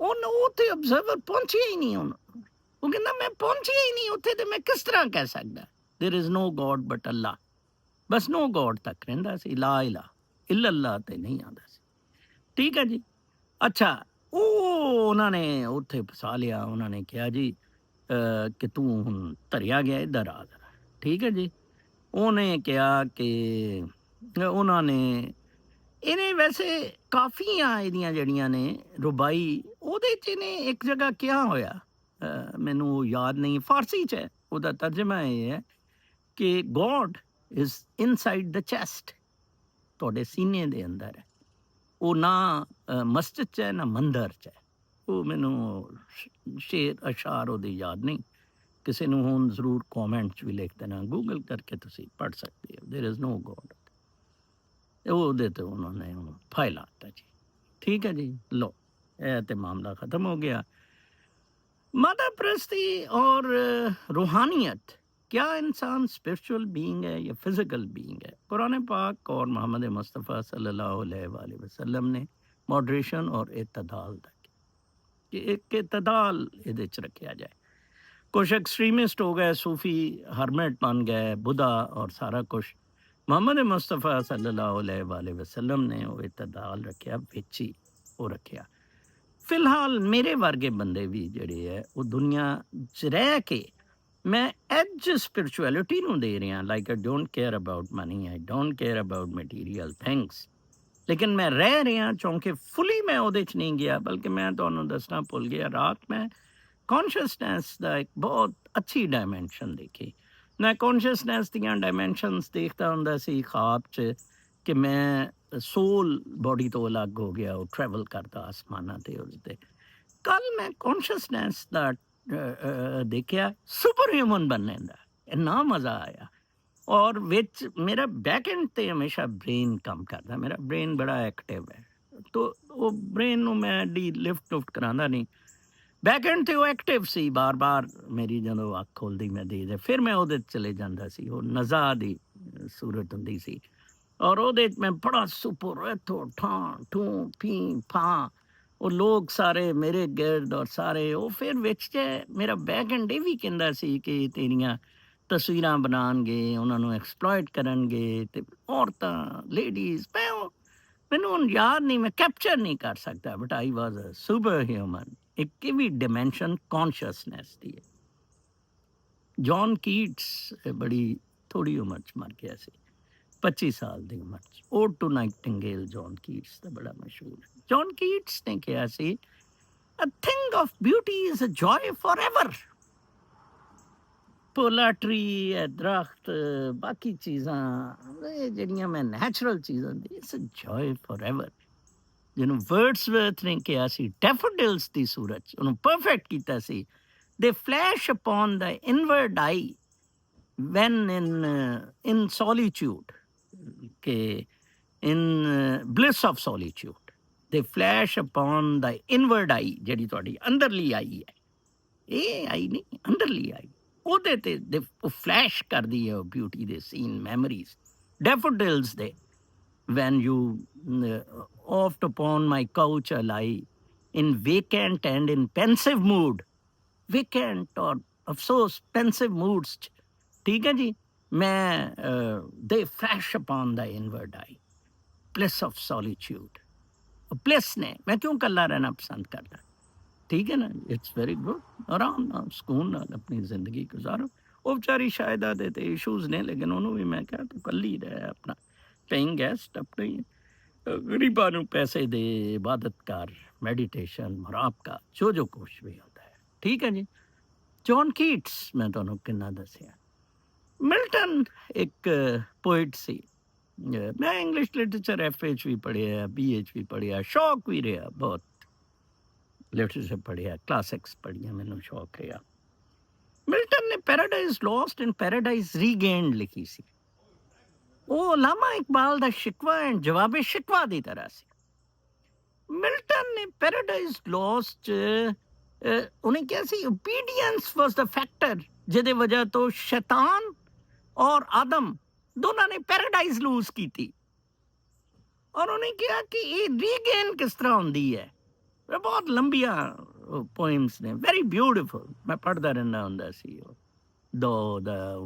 ਉਹਨੂੰ ਉੱਥੇ ਓਬਜ਼ਰਵਰ ਪਹੁੰਚਿਆ ਹੀ ਨਹੀਂ। ਉਹ ਕਹਿੰਦਾ ਮੈਂ ਪਹੁੰਚਿਆ ਹੀ ਨਹੀਂ ਉੱਥੇ, ਤੇ ਮੈਂ ਕਿਸ ਤਰ੍ਹਾਂ ਕਹਿ ਸਕਦਾ there is no God but ਅੱਲਾ, ਬਸ ਨੋ ਗੋਡ ਤੱਕ ਰਹਿੰਦਾ ਸੀ, ਲਾ ਇਲਾ ਇল্লাল্লাਹ ਤੇ ਨਹੀਂ ਆਉਂਦਾ ਸੀ, ਠੀਕ ਹੈ ਜੀ। ਅੱਛਾ, ਉਹ ਉਹਨਾਂ ਨੇ ਉੱਥੇ ਫਸਾ ਲਿਆ। ਉਹਨਾਂ ਨੇ ਕਿਹਾ ਜੀ ਕਿ ਤੂੰ ਹੁਣ ਧਰਿਆ ਗਿਆ ਇੱਧਰ ਆ ਜਰਾ, ਠੀਕ ਹੈ ਜੀ। ਉਹਨੇ ਕਿਹਾ ਕਿ ਉਹਨਾਂ ਨੇ, ਇਹਨੇ ਵੈਸੇ ਕਾਫੀਆਂ ਇਹਦੀਆਂ ਜਿਹੜੀਆਂ ਨੇ ਰੁਬਾਈ, ਉਹਦੇ 'ਚ ਇਹਨੇ ਇੱਕ ਜਗ੍ਹਾ ਕਿਹਾ ਹੋਇਆ, ਮੈਨੂੰ ਉਹ ਯਾਦ ਨਹੀਂ, ਫਾਰਸੀ 'ਚ ਹੈ, ਉਹਦਾ ਤਰਜਮਾ ਇਹ ਹੈ ਕਿ God is inside the chest, ਤੁਹਾਡੇ ਸੀਨੇ ਦੇ ਅੰਦਰ ਹੈ। ਉਹ ਨਾ ਮਸਜਿਦ 'ਚ ਹੈ ਨਾ ਮੰਦਰ 'ਚ ਹੈ। ਉਹ ਮੈਨੂੰ ਸ਼ੇਰ ਅਸ਼ਾਰ ਉਹਦੀ ਯਾਦ ਨਹੀਂ, ਕਿਸੇ ਨੂੰ ਹੁਣ ਜ਼ਰੂਰ ਕੌਮੈਂਟ 'ਚ ਵੀ ਲਿਖ ਦੇਣਾ, ਗੂਗਲ ਕਰਕੇ ਤੁਸੀਂ ਪੜ੍ਹ ਸਕਦੇ ਹੋ, ਦੇਅਰ ਇਜ਼ ਨੋ ਗੋਡ। ਉਹਦੇ ਤੇ ਉਹਨਾਂ ਨੇ ਉਹਨੂੰ ਫਾਇਲ ਆਤਾ ਜੀ, ਠੀਕ ਹੈ ਜੀ। ਲੋ, ਇਹ ਤੇ ਮਾਮਲਾ ख़त्म हो गया। मादा प्रस्ती और रूहानियत, क्या इंसान स्पिरिचुअल बीइंग है या फिजिकल बीइंग है? कुरान पाक और मोहम्मद मुस्तफ़ा सल्लल्लाहु अलैहि वसल्लम ने मॉडरेशन और इतदाल तक, कि एक इतदाल ਇਹਦੇ 'ਚ ਰੱਖਿਆ ਜਾਏ। कुछ एक्सट्रीमिस्ट हो गए, सूफी हरमेट बन गए, बुधा और सारा कुछ। मोहम्मद मुस्तफ़ा सल्लल्लाहु अलैहि वसल्लम ने वो इतदाल रखिया, ਵਿੱਚ ਹੀ ਉਹ ਰੱਖਿਆ। ਫਿਲਹਾਲ ਮੇਰੇ ਵਰਗੇ ਬੰਦੇ ਵੀ ਜਿਹੜੇ ਹੈ ਉਹ ਦੁਨੀਆ 'ਚ ਰਹਿ ਕੇ, ਮੈਂ ਐਜ ਸਪਿਰਿਚੁਅਲਿਟੀ ਨੂੰ ਦੇ ਰਿਹਾ, like I don't care about money, I don't care about material things. ਲੇਕਿਨ ਮੈਂ ਰਹਿ ਰਿਹਾ ਕਿਉਂਕਿ ਫੁੱਲੀ ਮੈਂ ਉਹਦੇ 'ਚ ਨਹੀਂ ਗਿਆ, ਬਲਕਿ ਮੈਂ ਤੁਹਾਨੂੰ ਦੱਸਣਾ ਭੁੱਲ ਗਿਆ, ਰਾਤ ਮੈਂ ਕੌਨਸ਼ੀਅਸਨੈਸ ਦਾ ਇੱਕ ਬਹੁਤ ਅੱਛੀ ਡਾਇਮੈਂਸ਼ਨ ਦੇਖੀ। ਮੈਂ ਕੌਨਸ਼ੀਅਸਨੈਸ ਦੀਆਂ ਡਾਇਮੈਂਸ਼ਨਸ ਦੇਖਦਾ ਹੁੰਦਾ ਸੀ ਖ਼ਾਬ 'ਚ ਕਿ ਮੈਂ ਸੋਲ ਬੋਡੀ ਤੋਂ ਅਲੱਗ ਹੋ ਗਿਆ, ਉਹ ਟਰੈਵਲ ਕਰਦਾ ਆਸਮਾਨਾਂ 'ਤੇ ਉਸਦੇ। ਕੱਲ੍ਹ ਮੈਂ ਕੌਨਸ਼ੀਅਸਨੈਸ ਦਾ ਦੇਖਿਆ ਸੁਪਰ ਹਿਊਮਨ ਬਣਨੇ ਦਾ, ਇੰਨਾ ਮਜ਼ਾ ਆਇਆ। ਔਰ ਵਿੱਚ ਮੇਰਾ ਬੈਕ ਐਂਡ 'ਤੇ ਹਮੇਸ਼ਾ ਬ੍ਰੇਨ ਕੰਮ ਕਰਦਾ, ਮੇਰਾ ਬ੍ਰੇਨ ਬੜਾ ਐਕਟਿਵ ਹੈ। ਤੋ ਉਹ ਬ੍ਰੇਨ ਨੂੰ ਮੈਂ ਲਿਫਟ ਲੁਫਟ ਕਰਾਉਂਦਾ ਨਹੀਂ, ਬੈਕ ਐਂਡ 'ਤੇ ਉਹ ਐਕਟਿਵ ਸੀ। ਬਾਰ-ਬਾਰ ਮੇਰੀ ਜਦੋਂ ਅੱਖ ਖੁੱਲ੍ਹਦੀ ਮੈਂ ਦੇਖਦਾ, ਫਿਰ ਮੈਂ ਉਹਦੇ 'ਚ ਚਲੇ ਜਾਂਦਾ ਸੀ। ਉਹ ਨਜ਼ਾ ਦੀ ਸੂਰਤ ਹੁੰਦੀ ਸੀ ਔਰ ਉਹਦੇ 'ਚ ਮੈਂ ਬੜਾ ਸੁਪਰ ਇੱਥੋਂ ਠਾਂ ਠੂੰ ਫੀਂ ਫਾਂ, ਉਹ ਲੋਕ ਸਾਰੇ ਮੇਰੇ ਗਿਰਦ ਔਰ ਸਾਰੇ ਉਹ ਫਿਰ ਵਿੱਚ 'ਚ ਮੇਰਾ ਬੈਕ ਐਂਡ ਇਹ ਵੀ ਕਹਿੰਦਾ ਸੀ ਕਿ ਤੇਰੀਆਂ ਤਸਵੀਰਾਂ ਬਣਾਉਣਗੇ, ਉਹਨਾਂ ਨੂੰ ਐਕਸਪਲੋਇਟ ਕਰਨਗੇ ਅਤੇ ਔਰਤਾਂ ਲੇਡੀਜ਼ ਮੈਨੂੰ ਹੁਣ ਯਾਦ ਨਹੀਂ, ਮੈਂ ਕੈਪਚਰ ਨਹੀਂ ਕਰ ਸਕਦਾ, but I was a super human. ਇੱਕ ਇਹ ਵੀ ਡਿਮੈਂਸ਼ਨ ਕੌਨਸ਼ੀਅਸਨੈਸ ਦੀ ਹੈ। ਜੌਨ ਕੀਟਸ ਬੜੀ ਥੋੜ੍ਹੀ ਉਮਰ 'ਚ ਮਰ ਗਿਆ ਸੀ, 25 ਸਾਲ ਦੀ ਉਮਰ 'ਚ। Ode to nightingale John Keats ਦਾ ਬੜਾ ਮਸ਼ਹੂਰ ਹੈ। ਜੌਨ ਕੀਟਸ ਨੇ ਕਿਹਾ ਸੀ, a thing of beauty is a joy forever. ਪੋਲਾਟਰੀ ਹੈ, ਦਰਖਤ, ਬਾਕੀ ਚੀਜ਼ਾਂ ਇਹ ਜਿਹੜੀਆਂ ਮੈਂ ਨੈਚੁਰਲ ਚੀਜ਼ਾਂ ਦੀ, it's a joy forever. ਜਿਹਨੂੰ ਵਰਡਸਵਰਥ ਨੇ ਕਿਹਾ ਸੀ ਡੈਫੋਡਿਲਸ ਦੀ ਸੂਰਤ 'ਚ, ਉਹਨੂੰ ਪਰਫੈਕਟ ਕੀਤਾ ਸੀ। ਦੇ ਫਲੈਸ਼ ਅਪੋਨ ਦ ਇਨਵਰਡ ਆਈ ਵੈਨ ਇਨ ਸੋਲੀਚਿਊਡ, ਕਿ ਇਨ ਬਲਿਸ ਆਫ ਸੋਲੀਚਿਊਡ ਦੇ ਫਲੈਸ਼ ਅਪੋਨ ਦ ਇਨਵਰਡ ਆਈ, ਜਿਹੜੀ ਤੁਹਾਡੀ ਅੰਦਰਲੀ ਆਈ ਹੈ, ਇਹ ਆਈ ਨਹੀਂ ਅੰਦਰਲੀ ਆਈ, ਉਹਦੇ 'ਤੇ ਉਹ ਫਲੈਸ਼ ਕਰਦੀ ਹੈ ਉਹ ਬਿਊਟੀ ਦੇ ਸੀਨ ਮੈਮਰੀਜ਼ ਡੈਫੋਡਿਲਸ ਦੇ। When you oft upon my couch I lie, in vacant and in pensive mood, vacant or अफसोस pensive moods, ठीक है जी, मैं they flash upon the inward eye, bliss of solitude, bliss ने मैं क्यों कल्ला रहना पसंद करता, ठीक है ना, इट्स वेरी गुड, आराम नाल सुकून नाल अपनी जिंदगी गुजारो। ਉਹ ਵਿਚਾਰੀ ਸ਼ਾਇਦ ਆਦੇ ਤੇ ਇਸ਼ੂਜ਼ ਨੇ, ਲੇਕਿਨ ਉਹਨੂੰ ਵੀ ਮੈਂ ਕਿਹਾ ਤੂੰ ਕੱਲੀ ਰਹਿ, ਆਪਣਾ ਪੇਇੰਗ ਗੈਸਟ, ਆਪਣੀ ਗਰੀਬਾਂ ਨੂੰ ਪੈਸੇ ਦੇ, ਇਬਾਦਤ ਕਰ, ਮੈਡੀਟੇਸ਼ਨ, ਮੁਰਾਕਬਾ, ਜੋ ਕੁਛ ਵੀ ਹੁੰਦਾ ਹੈ, ਠੀਕ ਹੈ ਜੀ। ਜੌਨ ਕੀਟਸ ਮੈਂ ਤੁਹਾਨੂੰ ਕਿੰਨਾ ਦੱਸਿਆ। ਮਿਲਟਨ ਇੱਕ ਪੋਇਟ ਸੀ। ਮੈਂ ਇੰਗਲਿਸ਼ ਲਿਟਰੇਚਰ FA 'ਚ ਵੀ ਪੜ੍ਹਿਆ, BA 'ਚ ਵੀ ਪੜ੍ਹਿਆ, ਸ਼ੌਕ ਵੀ ਰਿਹਾ ਬਹੁਤ, ਲਿਟਰੇਚਰ ਪੜ੍ਹਿਆ, ਕਲਾਸਿਕਸ ਪੜ੍ਹੀਆਂ, ਮੈਨੂੰ ਸ਼ੌਕ ਰਿਹਾ। ਮਿਲਟਨ ਨੇ paradise lost and paradise regained ਲਿਖੀ ਸੀ। ਉਹ ਲਾਮਾ ਇਕਬਾਲ ਦਾ ਸ਼ਿਕਵਾ ਐਂਡ ਜਵਾਬੇ ਸ਼ਿਕਵਾ ਦੀ ਤਰ੍ਹਾਂ ਸੀ। ਮਿਲਟਨ ਨੇ ਪੈਰਾਡਾਈਜ਼ ਲੋਸਟ 'ਚ ਉਹਨੇ ਕਿਹਾ ਸੀ ਓਬੀਡੀਐਂਸ ਵਾਜ਼ ਦਾ ਫੈਕਟਰ ਜਿਹਦੇ ਵਜ੍ਹਾ ਤੋਂ ਸ਼ੈਤਾਨ ਔਰ ਆਦਮ ਦੋਨਾਂ ਨੇ ਪੈਰਾਡਾਈਜ਼ ਲੂਜ਼ ਕੀਤੀ। ਔਰ ਉਹਨੇ ਕਿਹਾ ਕਿ ਇਹ ਰੀਗੇਨ ਕਿਸ ਤਰ੍ਹਾਂ ਹੁੰਦੀ ਹੈ। ਬਹੁਤ ਲੰਬੀਆਂ ਪੋਇਮਸ ਨੇ, ਵੈਰੀ ਬਿਊਟੀਫੁਲ, ਮੈਂ ਪੜ੍ਹਦਾ ਰਹਿੰਦਾ ਹੁੰਦਾ ਸੀ। ਉਹ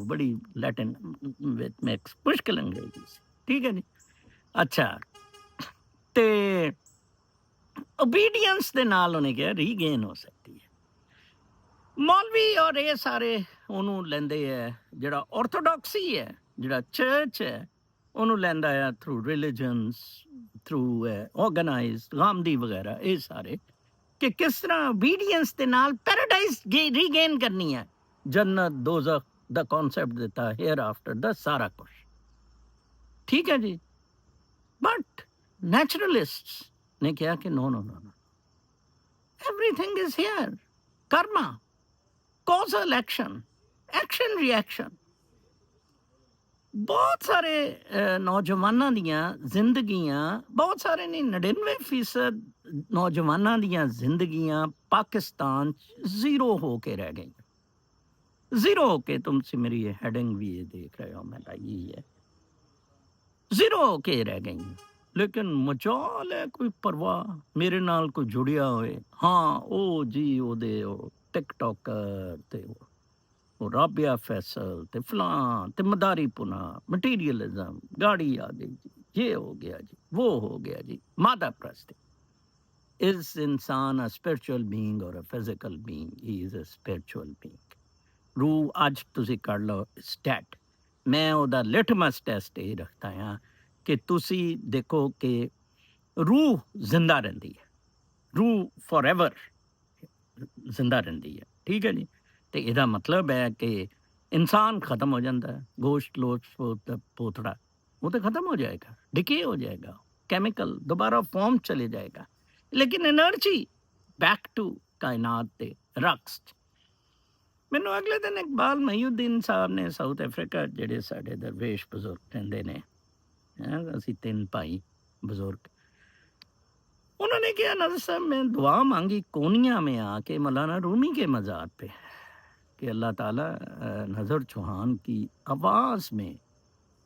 ਬੜੀ ਲੈਟਿਨ ਵਿਦ ਮਿਕਸ, ਮੁਸ਼ਕਿਲ ਅੰਗਰੇਜ਼ੀ ਸੀ, ਠੀਕ ਹੈ ਜੀ। ਅੱਛਾ, ਤੇ ਓਬੀਡੀਐਂਸ ਦੇ ਨਾਲ ਉਹਨੇ ਕਿਹਾ ਰੀਗੇਨ ਹੋ ਸਕਦੀ ਹੈ। ਮੌਲਵੀ ਔਰ ਇਹ ਸਾਰੇ ਉਹਨੂੰ ਲੈਂਦੇ ਹੈ, ਜਿਹੜਾ ਔਰਥੋਡਾਕਸੀ ਹੈ, ਜਿਹੜਾ ਚਰਚ ਹੈ, ਉਹਨੂੰ ਲੈਂਦਾ ਆ ਥਰੂ ਰਿਲੀਜਨਸ, ਥਰੂ ਆਰਗੇਨਾਈਜ਼ਡ ਗਾਂਧੀ ਵਗੈਰਾ, ਇਹ ਸਾਰੇ, ਕਿ ਕਿਸ ਤਰ੍ਹਾਂ ਓਬੀਡੀਐਂਸ ਦੇ ਨਾਲ ਪੈਰਾਡਾਈਜ਼ ਰੀਗੇਨ ਕਰਨੀ ਹੈ, ਜੰਨਤ, ਦੋਜ਼ਖ ਦਾ ਕਨਸੈਪਟ ਦਿੱਤਾ, ਹੇਅਰ ਆਫਟਰ ਦਾ ਸਾਰਾ ਕੁਛ, ਠੀਕ ਹੈ ਜੀ। ਬਟ ਨੈਚੁਰਲਿਸਟਸ ਨੇ ਕਿਹਾ ਕਿ ਨੋ, everything is here, karma, causal action, action reaction। ਬਹੁਤ ਸਾਰੇ ਨੌਜਵਾਨਾਂ ਦੀਆਂ ਜ਼ਿੰਦਗੀਆਂ, ਬਹੁਤ ਸਾਰੇ ਨਹੀਂ, 99% ਨੌਜਵਾਨਾਂ ਦੀਆਂ ਜ਼ਿੰਦਗੀਆਂ ਪਾਕਿਸਤਾਨ 'ਚ ਜ਼ੀਰੋ ਹੋ ਕੇ ਰਹਿ ਗਈਆਂ, ਜ਼ੀਰੋ ਹੋ ਕੇ। ਤੁਸੀਂ ਮੇਰੀ ਹੈਡਿੰਗ ਵੀ ਇਹ ਦੇਖ ਰਹੇ ਹੋ, ਮੈਂ ਲਾਈ ਹੈ, ਜ਼ੀਰੋ ਹੋ ਕੇ ਰਹਿ ਗਈਆਂ। ਲੇਕਿਨ ਮਜਾਲ ਹੈ ਕੋਈ ਪਰਵਾਹ ਮੇਰੇ ਨਾਲ ਕੋਈ ਜੁੜਿਆ ਹੋਏ, ਹਾਂ ਉਹ ਜੀ ਉਹਦੇ ਉਹ ਟਿਕਟੋਕਰ ਤੇ ਉਹ ਰਾਬੀਆ ਫੈਸਲ ਤੇ ਫਲਾਂ ਤੇ ਮਦਾਰੀ ਪੁਨਾ, ਮਟੀਰੀਅਲਿਜ਼ਮ, ਗਾੜੀ ਆ ਗਈ ਜੀ, ਇਹ ਹੋ ਗਿਆ ਜੀ, ਉਹ ਹੋ ਗਿਆ ਜੀ, ਮਾਦਾ ਪ੍ਰਸਤੀ। Is ਇਨਸਾਨ a spiritual being or a physical being? He is a spiritual being। ਰੂਹ ਅੱਜ ਤੁਸੀਂ ਕੱਢ ਲਓ ਸਟੈਟ, ਮੈਂ ਉਹਦਾ ਲਿਟਮਸ ਟੈਸਟ ਇਹ ਰੱਖਦਾ ਹਾਂ ਕਿ ਤੁਸੀਂ ਦੇਖੋ ਕਿ रूह जिंदा रहिंदी है, रूह फॉरएवर जिंदा रहिंदी है, ठीक है जी। तो ਇਹਦਾ ਮਤਲਬ ਹੈ ਕਿ ਇਨਸਾਨ ਖਤਮ ਹੋ ਜਾਂਦਾ ਹੈ, ਗੋਸ਼ਤ ਲੋਚ ਪੋਥੜਾ वो तो खत्म हो जाएगा, डिके हो जाएगा, केमिकल दोबारा फॉर्म चले जाएगा, लेकिन एनर्जी बैक टू कायनात ते रक्स। ਮੈਨੂੰ ਅਗਲੇ ਦਿਨ ਇਕਬਾਲ ਮਹੀਉਦੀਨ ਸਾਹਿਬ ਨੇ ਸਾਊਥ ਅਫਰੀਕਾ, ਜਿਹੜੇ ਸਾਡੇ ਦਰਵੇਸ਼ ਬਜ਼ੁਰਗ ਰਹਿੰਦੇ ਨੇ, ਅਸੀਂ 3 ਭਾਈ ਬਜ਼ੁਰਗ, उन्होंने कहा नज़र साहब मैं दुआ मांगी कोनिया में आके मौलाना रूमी के मज़ार पे कि अल्लाह ताला नज़र चौहान की आवाज़ में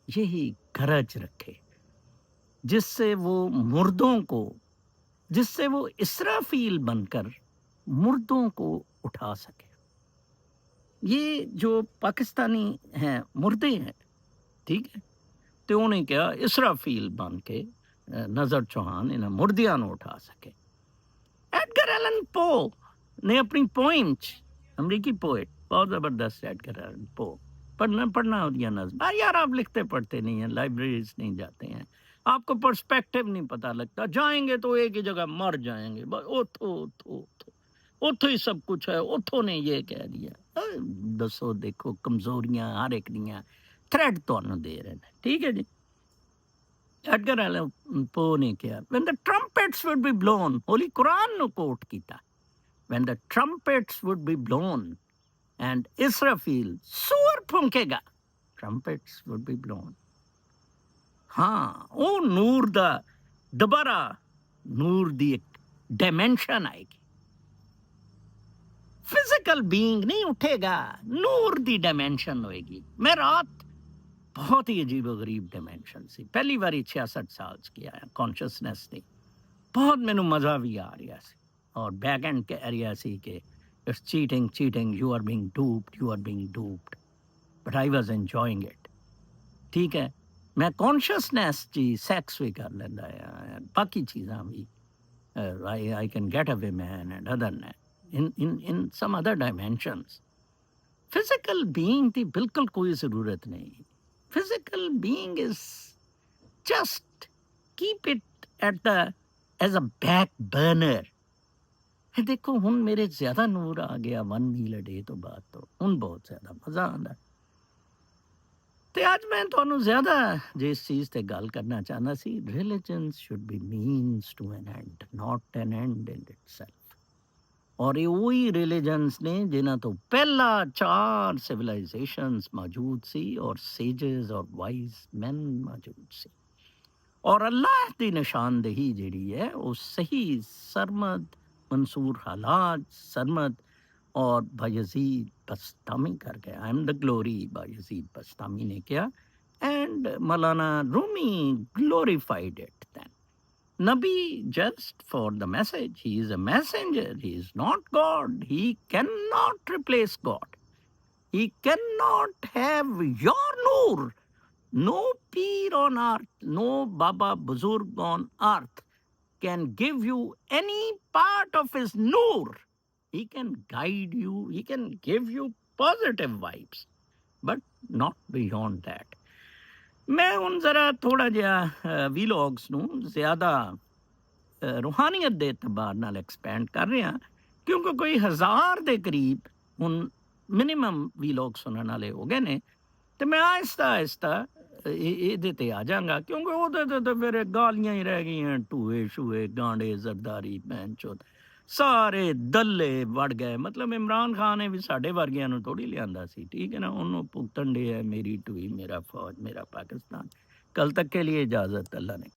यही गरज रखे जिससे वो मुर्दों को, जिससे वो इसराफील बनकर मुर्दों को उठा सके। ये जो पाकिस्तानी हैं मुर्दे हैं, ठीक है, तो उन्हें क्या इसराफील बन के नज़र चौहान इन्हें मुर्दियां ਨੂੰ उठा सके। एडगर एलन पो ने अपनी पोइम्स, अमरीकी पोएट, बहुत ज़बरदस्त एडगर एलन पो, पढ़ना होती नज़म। यार आप लिखते पढ़ते नहीं हैं, लाइब्रेरीज नहीं जाते हैं, आपको पर्सपेक्टिव नहीं पता लगता, जाएंगे तो एक ही जगह मर जाएंगे, उतो ही सब कुछ है, उतो ने ये कह दिया। दसो देखो कमजोरियां हर एक दियां थ्रेड तुहानू दे रहे हैं, ठीक है जी। एडगर एलन पो ने कहा when the trumpets would be blown, Holi Quran नु कोट कीता, when the trumpets would be blown and Israfil सूर फूंकेगा, trumpets would be blown। हाँ वो नूर दा दोबारा नूर दी एक डायमेंशन आएगी, फिजिकल बीइंग नहीं उठेगा, नूर दी डायमेंशन होएगी। मैं रात बहुत ही अजीब गरीब डायमेंशन सी, पहली बारी 66 साल की आया कॉन्शियसनेस नहीं, बहुत मैनू मज़ा भी आ रहा सी, और बैक एंड कह रहा सी कि it's cheating, you are being duped, but I was enjoying it, ठीक है। मैं कॉन्शियसनेस जी सैक्स भी कर लेंदा है, बाकी चीज़ां भी, I can get away man and other in some other dimensions. Physical being की बिल्कुल कोई ज़रूरत नहीं। Physical being is just keep it at the as a back burner। देखो हुन मेरे ज्यादा नूर आ गया 1 मील अ डे तो बात, तो हुन बहुत ज्यादा मजा आंदा। ते आज मैं ਤੁਹਾਨੂੰ ਜ਼ਿਆਦਾ जिस चीज ਤੇ ਗੱਲ ਕਰਨਾ ਚਾਹੁੰਦਾ ਸੀ, religions should be means to an end, not an end in itself। और ये वही रिलीजन्स ने जिन्हां तो पहला 4 सिविलाइजेशंस मौजूद सी, और सेजेस और वाइज मैन मौजूद सी, और अल्लाह की निशानदेही जिहड़ी है वो सही सरमद मंसूर हालाज सरमद और बायजीद बस्तामी कर गया। I am the glory Bayazid Bastami ने किया, and Maulana Rumi glorified it then. Nabi just for the message, he is a messenger, he is not God, he cannot replace God, he cannot have your noor, no peer on earth, no Baba Buzurg on earth can give you any part of his noor। He can guide you, he can give you positive vibes, but not beyond that। मैं ਹੁਣ ਜ਼ਰਾ ਥੋੜਾ ਜਿਹਾ ਵੀਲੌਗਸ ਨੂੰ ਜ਼ਿਆਦਾ ਰੂਹਾਨੀਅਤ ਦੇ ਇਤਬਾਰ ਨਾਲ expand ਕਰ ਰਿਹਾ, ਕਿਉਂਕਿ ਕੋਈ 1000 ਦੇ ਕਰੀਬ ਹੁਣ ਮਿਨੀਮਮ ਵੀਲੌਗ ਸੁਣਨ ਵਾਲੇ ਹੋ ਗਏ ਨੇ, ਤੇ ਮੈਂ ਆਹਿਸਤਾ ਇਹਦੇ ਤੇ ਆ ਜਾਵਾਂਗਾ, ਕਿਉਂਕਿ ਉਹਦੇ ਤੇ ਤਾਂ ਫਿਰ ਗਾਲੀਆਂ ਹੀ ਰਹਿ ਗਈਆਂ, ਟੂਏ ਸ਼ੂਏ ਗਾਂਡੇ ਜ਼ਰਦਾਰੀ ਪੈਂਚੋ ਸਾਰੇ ਦੱਲੇ ਵੜ ਗਏ। ਮਤਲਬ ਇਮਰਾਨ ਖਾਨ ਨੇ ਵੀ ਸਾਡੇ ਵਰਗਿਆਂ ਨੂੰ ਥੋੜੀ ਲਿਆਂਦਾ ਸੀ, ਠੀਕ ਹੈ ਨਾ, ਉਹਨੂੰ ਭੁਗਤਣ ਦੇ ਹੈ ਮੇਰੀ ਟੂਈ, ਮੇਰਾ ਫੌਜ, ਮੇਰਾ ਪਾਕਿस्तान। कल तक के लिए इजाज़त, अल्लाह ने।